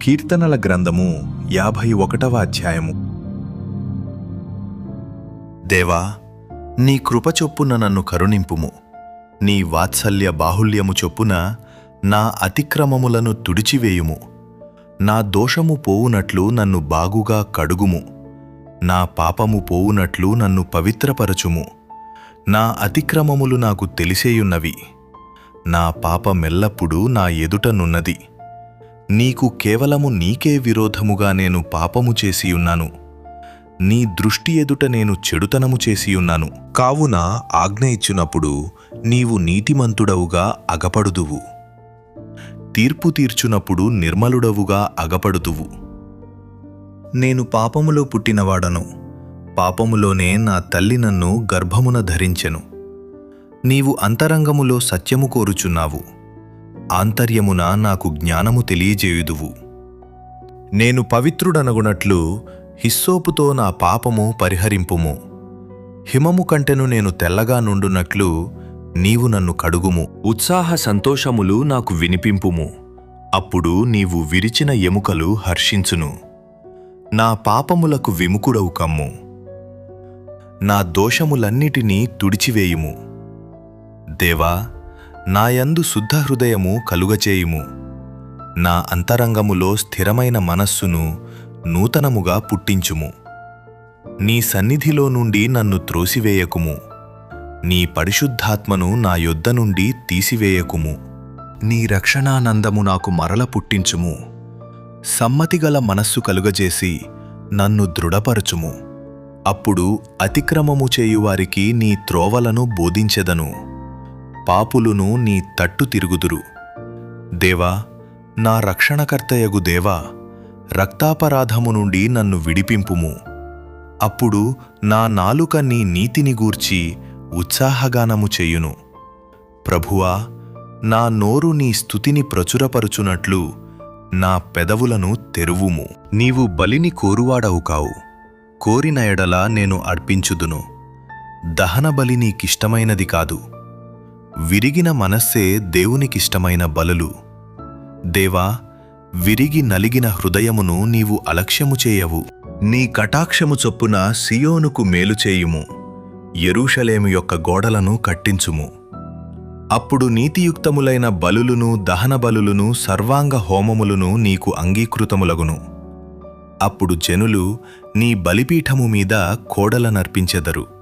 కీర్తనల గ్రంథము 51వ అధ్యాయము. దేవా, నీ కృప చొప్పున నన్ను కరుణింపుము. నీ వాత్సల్య బాహుల్యము చొప్పున నా అతిక్రమములను తుడిచివేయుము. నా దోషము పోవునట్లు నన్ను బాగుగా కడుగుము. నా పాపము పోవునట్లు నన్ను పవిత్రపరచుము. నా అతిక్రమములు నాకు తెలిసేయున్నవి. నా పాపమెల్లప్పుడూ నా ఎదుటనున్నది. నీకు కేవలము నీకే విరోధముగా నేను పాపము చేసియున్నాను. నీ దృష్టి ఎదుట నేను చెడుతనము చేసియున్నాను. కావున ఆజ్ఞ ఇచ్చునప్పుడు నీవు నీతిమంతుడవుగా అగపడుదువు. తీర్పు తీర్చునప్పుడు నిర్మలుడవుగా అగపడుదువు. నేను పాపములో పుట్టినవాడను. పాపములోనే నా తల్లి నన్ను గర్భమున ధరించెను. నీవు అంతరంగములో సత్యము కోరుచున్నావు. ఆంతర్యమున నాకు జ్ఞానము తెలియజేయుదువు. నేను పవిత్రుడనగునట్లు హిస్సోపుతో నా పాపము పరిహరింపుము. హిమము కంటెను నేను తెల్లగా నుండునట్లు నీవు నన్ను కడుగుము. ఉత్సాహ సంతోషములు నాకు వినిపింపుము. అప్పుడు నీవు విరిచిన ఎముకలు హర్షించును. నా పాపములకు విముఖుడవు కమ్ము. నా దోషములన్నిటినీ తుడిచివేయుము. దేవా, నాయందు శుద్ధ హృదయము కలుగచేయుము. నా అంతరంగములో స్థిరమైన మనస్సును నూతనముగా పుట్టించుము. నీ సన్నిధిలో నుండి నన్ను త్రోసివేయకుము. నీ పరిశుద్ధాత్మను నా యొద్ద నుండి తీసివేయకుము. నీ రక్షణానందము నాకు మరల పుట్టించుము. సమ్మతిగల మనస్సు కలుగజేసి నన్ను దృఢపరచుము. అప్పుడు అతిక్రమము చేయువారికి నీ త్రోవలను బోధించెదను. పాపులును నీ తట్టు తిరుగుదురు. దేవా, నా రక్షణకర్తయగు దేవా, రక్తాపరాధము నుండి నన్ను విడిపింపుము. అప్పుడు నా నాలుక నీ నీతిని గూర్చి ఉత్సాహగానము చెయ్యును. ప్రభువా, నా నోరు నీ స్తుతిని ప్రచురపరుచునట్లు నా పెదవులను తెరువుము. నీవు బలిని కోరువాడవు కావు. కోరిన ఎడల నేను అర్పించుదును. దహన బలి నీకిష్టమైనది కాదు. విరిగిన మనస్సే దేవునికిష్టమైన బలులు. దేవా, విరిగి నలిగిన హృదయమును నీవు అలక్ష్యము చేయవు. నీ కటాక్షము చొప్పున సియోనుకు మేలు చేయుము. యెరూషలేము యొక్క గోడలను కట్టించుము. అప్పుడు నీతియుక్తములైన బలులును దహన బలులును సర్వాంగ హోమములును నీకు అంగీకృతములగును. అప్పుడు జనులు నీ బలిపీఠము మీద కోడలనర్పించెదరు.